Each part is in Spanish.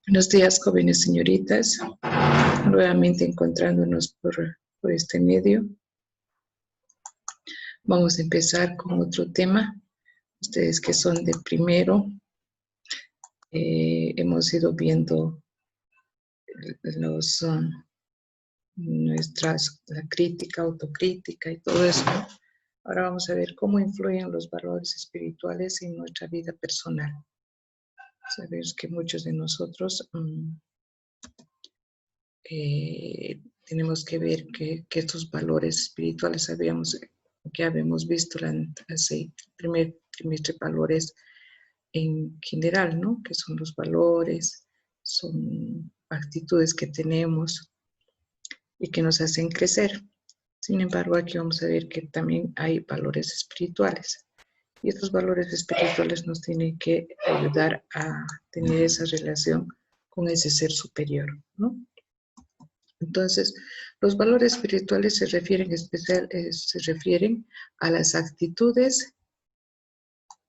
Buenos días, jóvenes señoritas. Nuevamente encontrándonos por este medio. Vamos a empezar con otro tema. Ustedes que son de primero, hemos ido viendo la crítica, autocrítica y todo eso. Ahora vamos a ver cómo influyen los valores espirituales en nuestra vida personal. Sabemos que muchos de nosotros tenemos que ver que estos valores espirituales que habíamos visto hace el primer trimestre, valores en general, ¿no? Que son los valores, son actitudes que tenemos y que nos hacen crecer. Sin embargo, aquí vamos a ver que también hay valores espirituales. Y estos valores espirituales nos tienen que ayudar a tener esa relación con ese ser superior, ¿no? Entonces, los valores espirituales se refieren a las actitudes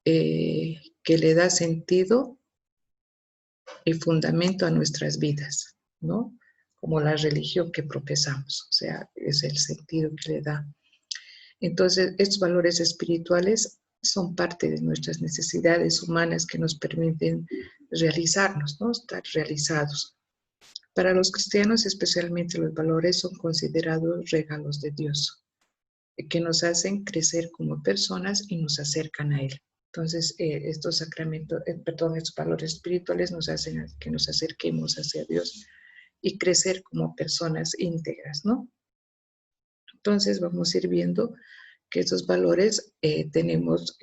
que le da sentido y fundamento a nuestras vidas, ¿no? Como la religión que profesamos, o sea, es el sentido que le da. Entonces, estos valores espirituales son parte de nuestras necesidades humanas que nos permiten realizarnos, ¿no? Estar realizados. Para los cristianos, especialmente, los valores son considerados regalos de Dios, que nos hacen crecer como personas y nos acercan a Él. Entonces, estos valores espirituales nos hacen que nos acerquemos hacia Dios y crecer como personas íntegras, ¿no? Entonces, vamos a ir viendo que estos valores tenemos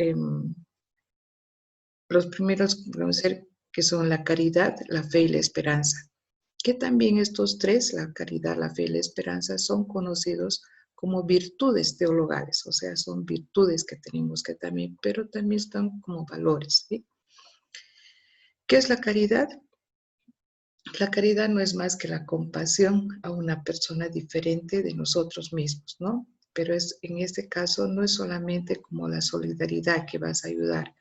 los primeros, vamos a ver, que son la caridad, la fe y la esperanza. Que también estos tres, la caridad, la fe y la esperanza, son conocidos como virtudes teologales, o sea, son virtudes que tenemos que también, pero también están como valores, ¿sí? ¿Qué es la caridad? La caridad no es más que la compasión a una persona diferente de nosotros mismos, ¿no? Pero en este caso no es solamente como la solidaridad que vas a ayudar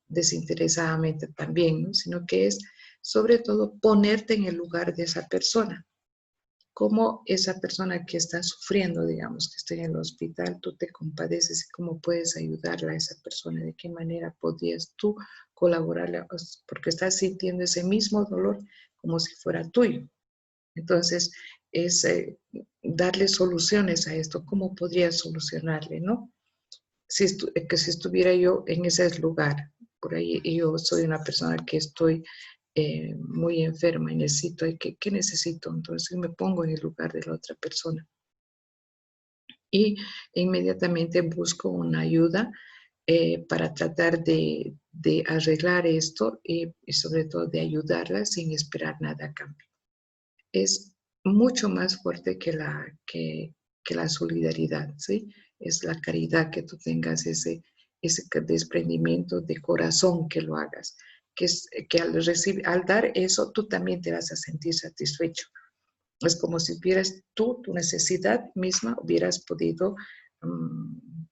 desinteresadamente también, ¿no? Sino que es sobre todo ponerte en el lugar de esa persona. Cómo esa persona que está sufriendo, digamos, que está en el hospital, tú te compadeces y cómo puedes ayudarla a esa persona, de qué manera podrías tú colaborarle, porque estás sintiendo ese mismo dolor como si fuera tuyo. Entonces, es darle soluciones a esto, cómo podrías solucionarle, ¿no? Que si estuviera yo en ese lugar, por ahí, y yo soy una persona que estoy muy enferma y necesito, ¿qué necesito? Entonces me pongo en el lugar de la otra persona y inmediatamente busco una ayuda para tratar de arreglar esto y sobre todo de ayudarla sin esperar nada a cambio. Es mucho más fuerte que la solidaridad, ¿sí? Es la caridad, que tú tengas ese desprendimiento de corazón, que lo hagas, que al dar eso tú también te vas a sentir satisfecho. Es como si hubieras tu necesidad misma hubieras podido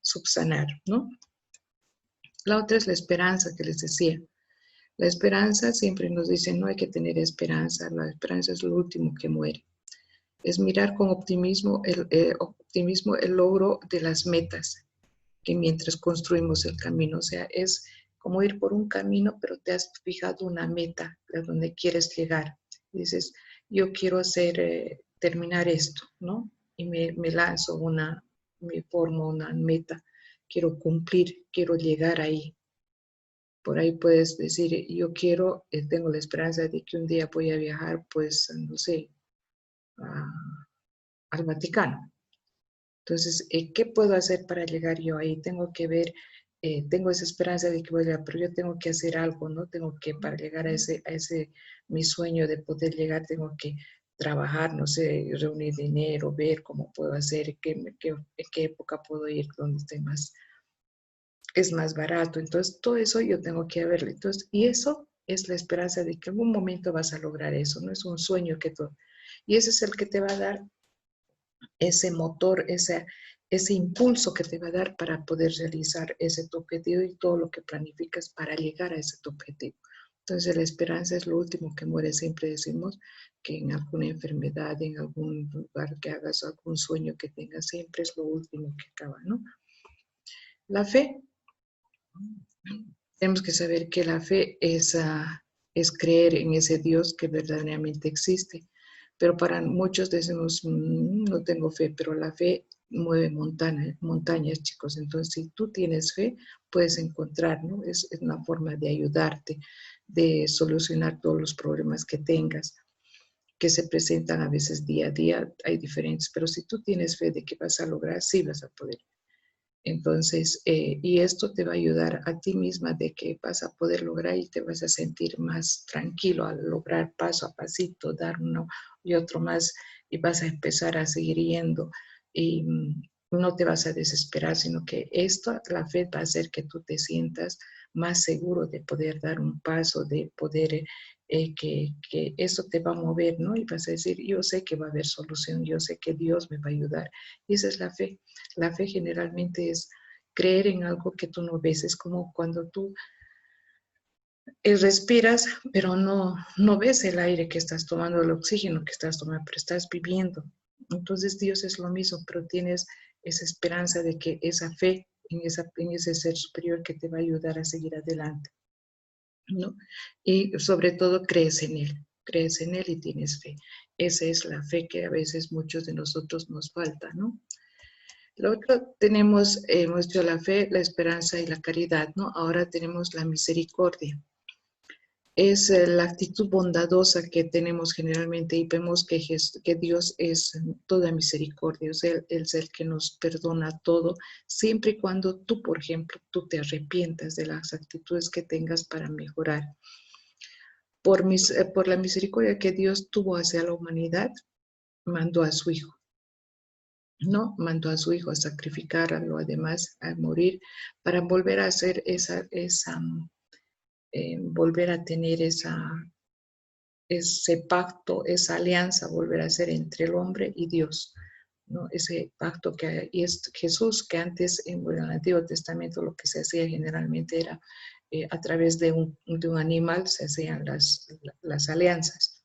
subsanar, ¿no? La otra es la esperanza que les decía. La esperanza, siempre nos dicen, no hay que tener esperanza, la esperanza es lo último que muere. Es mirar con optimismo el logro de las metas, que mientras construimos el camino, o sea, es como ir por un camino, pero te has fijado una meta a donde quieres llegar. Dices, yo quiero terminar esto, ¿no? Y me lanzo me formo una meta, quiero cumplir, quiero llegar ahí. Por ahí puedes decir, yo tengo la esperanza de que un día voy a viajar, pues, no sé, al Vaticano. Entonces, ¿qué puedo hacer para llegar yo ahí? Tengo que ver, tengo esa esperanza de que voy a llegar, pero yo tengo que hacer algo, ¿no? Para llegar a mi sueño de poder llegar, tengo que trabajar, no sé, reunir dinero, ver cómo puedo hacer, en qué época puedo ir, donde es más barato. Entonces, todo eso yo tengo que verlo. Entonces, y eso es la esperanza de que en algún momento vas a lograr eso, no es un sueño y ese es el que te va a dar ese motor, ese impulso que te va a dar para poder realizar ese tu objetivo y todo lo que planificas para llegar a ese tu objetivo. Entonces la esperanza es lo último que muere. Siempre decimos que en alguna enfermedad, en algún lugar que hagas, algún sueño que tengas, siempre es lo último que acaba, ¿no? La fe, tenemos que saber que la fe es creer en ese Dios que verdaderamente existe. Pero para muchos decimos, no tengo fe, pero la fe mueve montañas, chicos. Entonces, si tú tienes fe, puedes encontrar, ¿no? Es una forma de ayudarte, de solucionar todos los problemas que tengas, que se presentan a veces día a día. Hay diferentes, pero si tú tienes fe de que vas a lograr, sí vas a poder. Entonces, y esto te va a ayudar a ti misma de que vas a poder lograr y te vas a sentir más tranquilo al lograr paso a pasito, dar uno y otro más y vas a empezar a seguir yendo y no te vas a desesperar, sino que esto, la fe va a hacer que tú te sientas más seguro de poder dar un paso, de poder, que eso te va a mover, ¿no? Y vas a decir, yo sé que va a haber solución, yo sé que Dios me va a ayudar. Y esa es la fe. La fe generalmente es creer en algo que tú no ves. Es como cuando tú respiras, pero no ves el aire que estás tomando, el oxígeno que estás tomando, pero estás viviendo. Entonces Dios es lo mismo, pero tienes esa esperanza de que esa fe en ese ser superior que te va a ayudar a seguir adelante, ¿no? Y sobre todo crees en Él y tienes fe. Esa es la fe que a veces muchos de nosotros nos falta, ¿no? Lo otro tenemos, hemos dicho la fe, la esperanza y la caridad, ¿no? Ahora tenemos la misericordia. Es la actitud bondadosa que tenemos generalmente y vemos que Dios es toda misericordia, es el que nos perdona todo, siempre y cuando tú, por ejemplo, tú te arrepientas de las actitudes que tengas para mejorar. Por la misericordia que Dios tuvo hacia la humanidad, mandó a su Hijo. ¿No? Mandó a su hijo a sacrificarlo, además a morir, para volver a hacer volver a tener ese pacto, esa alianza, volver a ser entre el hombre y Dios, ¿no? Ese pacto que y es Jesús, que antes en el Antiguo Testamento lo que se hacía generalmente era a través de un animal se hacían las alianzas.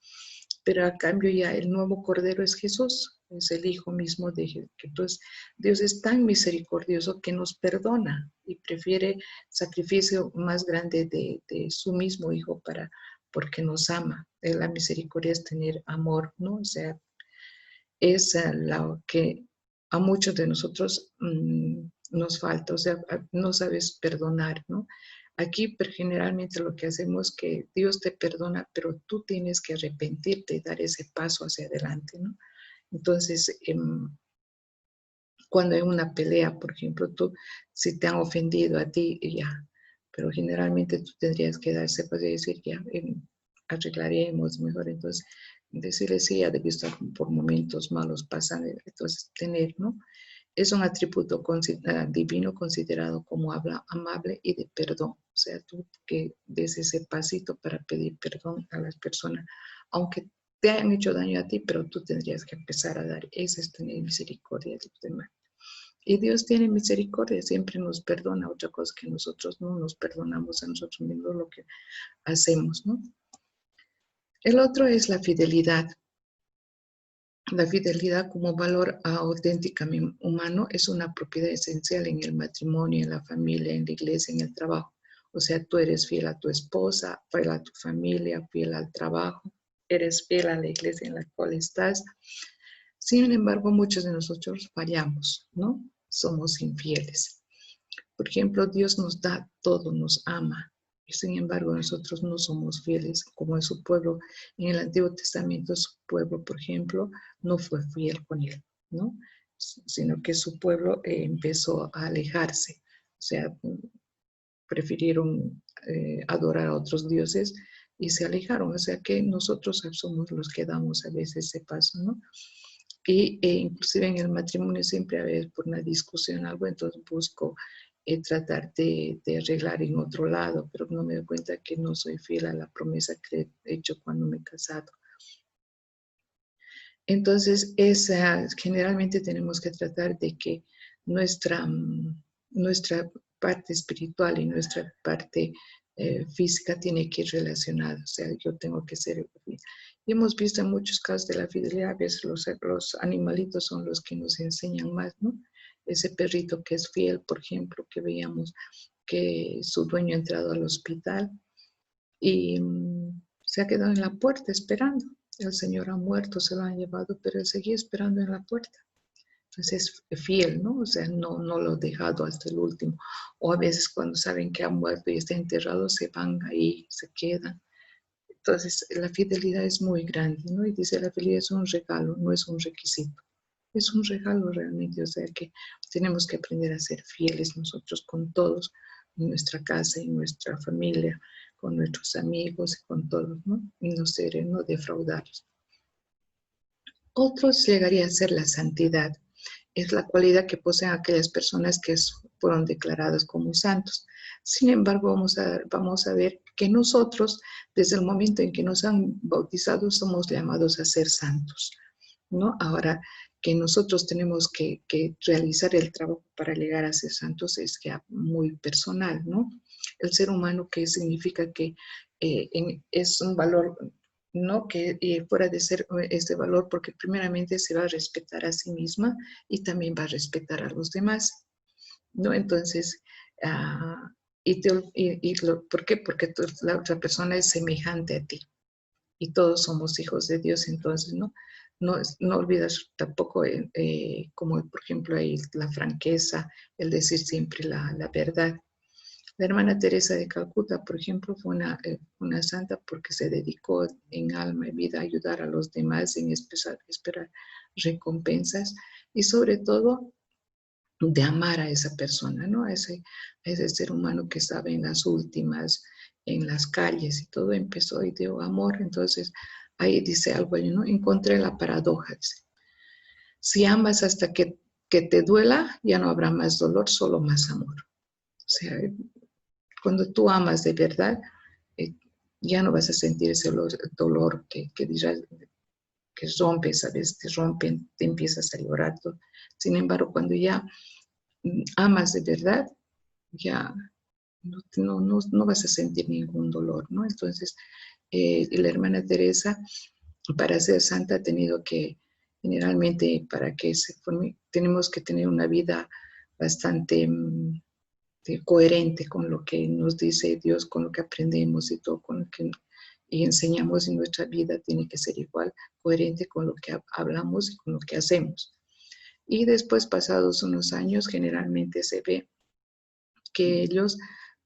Pero a cambio ya el nuevo Cordero es Jesús, es el Hijo mismo de Jesús. Entonces Dios es tan misericordioso que nos perdona y prefiere sacrificio más grande de su mismo Hijo porque nos ama. La misericordia es tener amor, ¿no? O sea, es lo que a muchos de nosotros nos falta, o sea, no sabes perdonar, ¿no? Aquí pero generalmente lo que hacemos es que Dios te perdona, pero tú tienes que arrepentirte y dar ese paso hacia adelante, ¿no? Entonces, cuando hay una pelea, por ejemplo, si te han ofendido a ti, ya, pero generalmente tú tendrías que darse para decir, ya, arreglaremos mejor, entonces, decirle sí, ya de vista por momentos malos pasan, entonces, tener, ¿no? Es un atributo divino considerado como amable y de perdón. O sea, tú que des ese pasito para pedir perdón a las personas, aunque te hayan hecho daño a ti, pero tú tendrías que empezar a dar. Eso es tener misericordia de los demás. Y Dios tiene misericordia, siempre nos perdona. Otra cosa que nosotros no nos perdonamos a nosotros mismos lo que hacemos, ¿no? El otro es la fidelidad. La fidelidad como valor auténticamente humano es una propiedad esencial en el matrimonio, en la familia, en la iglesia, en el trabajo. O sea, tú eres fiel a tu esposa, fiel a tu familia, fiel al trabajo, eres fiel a la iglesia en la cual estás. Sin embargo, muchos de nosotros fallamos, ¿no? Somos infieles. Por ejemplo, Dios nos da todo, nos ama. Y sin embargo, nosotros no somos fieles, como en su pueblo. En el Antiguo Testamento, su pueblo, por ejemplo, no fue fiel con él, ¿no? Sino que su pueblo empezó a alejarse. O sea, prefirieron adorar a otros dioses y se alejaron. O sea que nosotros somos los que damos a veces ese paso, ¿no? Y inclusive en el matrimonio siempre a veces por una discusión algo, entonces busco tratar de arreglar en otro lado, pero no me doy cuenta que no soy fiel a la promesa que he hecho cuando me he casado. Entonces, generalmente tenemos que tratar de que nuestra parte espiritual y nuestra parte física tiene que ir relacionada, o sea, yo tengo que ser. Y hemos visto en muchos casos de la fidelidad, a veces los animalitos son los que nos enseñan más, ¿no? Ese perrito que es fiel, por ejemplo, que veíamos que su dueño ha entrado al hospital y se ha quedado en la puerta esperando. El señor ha muerto, se lo han llevado, pero él seguía esperando en la puerta. Entonces es fiel, ¿no? O sea, no lo ha dejado hasta el último. O a veces cuando saben que ha muerto y está enterrado, se van ahí, se quedan. Entonces la fidelidad es muy grande, ¿no? Y dice, la fidelidad es un regalo, no es un requisito. Es un regalo realmente, o sea que tenemos que aprender a ser fieles nosotros con todos, en nuestra casa, en nuestra familia, con nuestros amigos y con todos, ¿no? Y no defraudarlos. Otros llegaría a ser la santidad. Es la cualidad que poseen aquellas personas que fueron declaradas como santos. Sin embargo, vamos a ver que nosotros, desde el momento en que nos han bautizado, somos llamados a ser santos, ¿no? Ahora, que nosotros tenemos que realizar el trabajo para llegar a ser santos es ya muy personal, ¿no? El ser humano, que significa que es un valor, ¿no? Que fuera de ser este valor, porque primeramente se va a respetar a sí misma y también va a respetar a los demás, ¿no? Entonces, ¿por qué? Porque la otra persona es semejante a ti y todos somos hijos de Dios, entonces, ¿no? No olvidas tampoco, como por ejemplo, ahí la franqueza, el decir siempre la verdad. La hermana Teresa de Calcuta, por ejemplo, fue una santa porque se dedicó en alma y vida a ayudar a los demás, en esperar recompensas y sobre todo de amar a esa persona, ¿no? A ese ser humano que estaba en las últimas, en las calles y todo, empezó y dio amor. Entonces, ahí dice algo, ¿no? Encontré la paradoja, dice. Si amas hasta que te duela, ya no habrá más dolor, solo más amor. O sea, cuando tú amas de verdad, eh, ya no vas a sentir ese dolor que dirás, que rompes, a veces te rompen, te empiezas a llorar. Todo. Sin embargo, cuando ya amas de verdad, ya no vas a sentir ningún dolor, ¿no? Entonces, la hermana Teresa, para ser santa, ha tenido que, generalmente, para que se forme, tenemos que tener una vida bastante coherente con lo que nos dice Dios, con lo que aprendemos y todo, con lo que y enseñamos en nuestra vida, tiene que ser igual, coherente con lo que hablamos y con lo que hacemos. Y después, pasados unos años, generalmente se ve que ellos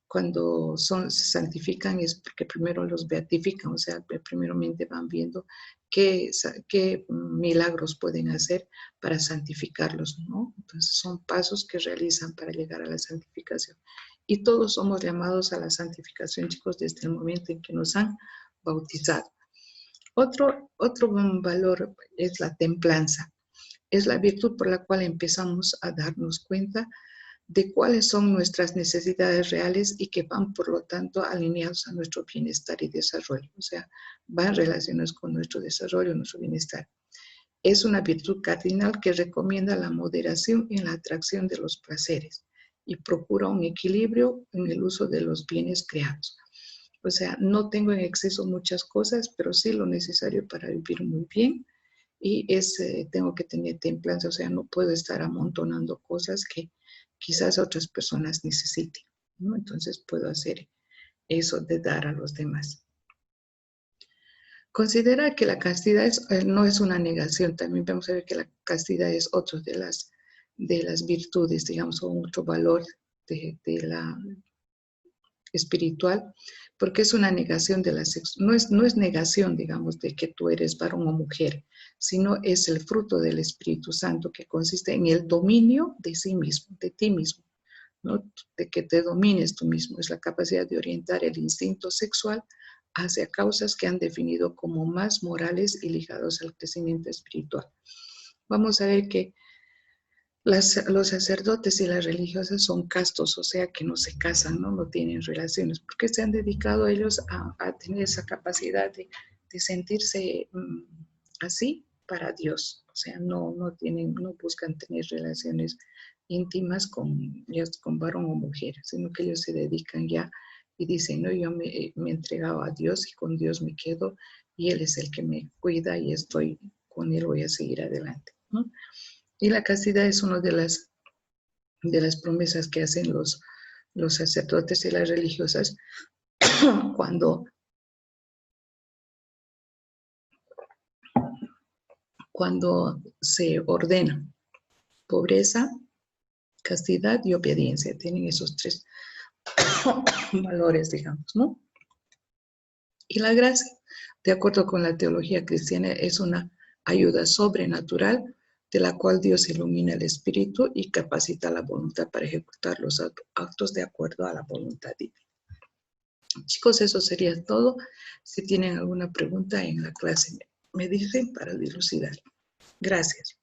cuando se santifican es porque primero los beatifican, o sea, primeramente van viendo qué milagros pueden hacer para santificarlos, ¿no? Entonces son pasos que realizan para llegar a la santificación. Y todos somos llamados a la santificación, chicos, desde el momento en que nos han bautizado. Otro valor es la templanza. Es la virtud por la cual empezamos a darnos cuenta de cuáles son nuestras necesidades reales y que van, por lo tanto, alineados a nuestro bienestar y desarrollo. O sea, van relacionados con nuestro desarrollo, nuestro bienestar. Es una virtud cardinal que recomienda la moderación en la atracción de los placeres y procura un equilibrio en el uso de los bienes creados. O sea, no tengo en exceso muchas cosas, pero sí lo necesario para vivir muy bien. Y tengo que tener templanza, o sea, no puedo estar amontonando cosas que quizás otras personas necesiten, ¿no? Entonces puedo hacer eso de dar a los demás. Considera que la castidad no es una negación, también vamos a ver que la castidad es otra de las virtudes, digamos, o otro valor de la espiritual, porque es una negación de la sexualidad, no es negación, digamos, de que tú eres varón o mujer, sino es el fruto del Espíritu Santo que consiste en el dominio de sí mismo, de ti mismo, ¿no? De que te domines tú mismo, es la capacidad de orientar el instinto sexual hacia causas que han definido como más morales y ligados al crecimiento espiritual. Vamos a ver que los sacerdotes y las religiosas son castos, o sea que no se casan, no tienen relaciones, porque se han dedicado ellos a tener esa capacidad de sentirse así para Dios. O sea, no buscan tener relaciones íntimas con varón o mujer, sino que ellos se dedican ya y dicen, no, yo me he entregado a Dios y con Dios me quedo y Él es el que me cuida y estoy con Él, voy a seguir adelante, ¿no? Y la castidad es una de las promesas que hacen los sacerdotes y las religiosas cuando se ordena pobreza, castidad y obediencia. Tienen esos tres valores, digamos, ¿no? Y la gracia, de acuerdo con la teología cristiana, es una ayuda sobrenatural de la cual Dios ilumina el espíritu y capacita la voluntad para ejecutar los actos de acuerdo a la voluntad divina. Chicos, eso sería todo. Si tienen alguna pregunta en la clase, me dicen para dilucidar. Gracias.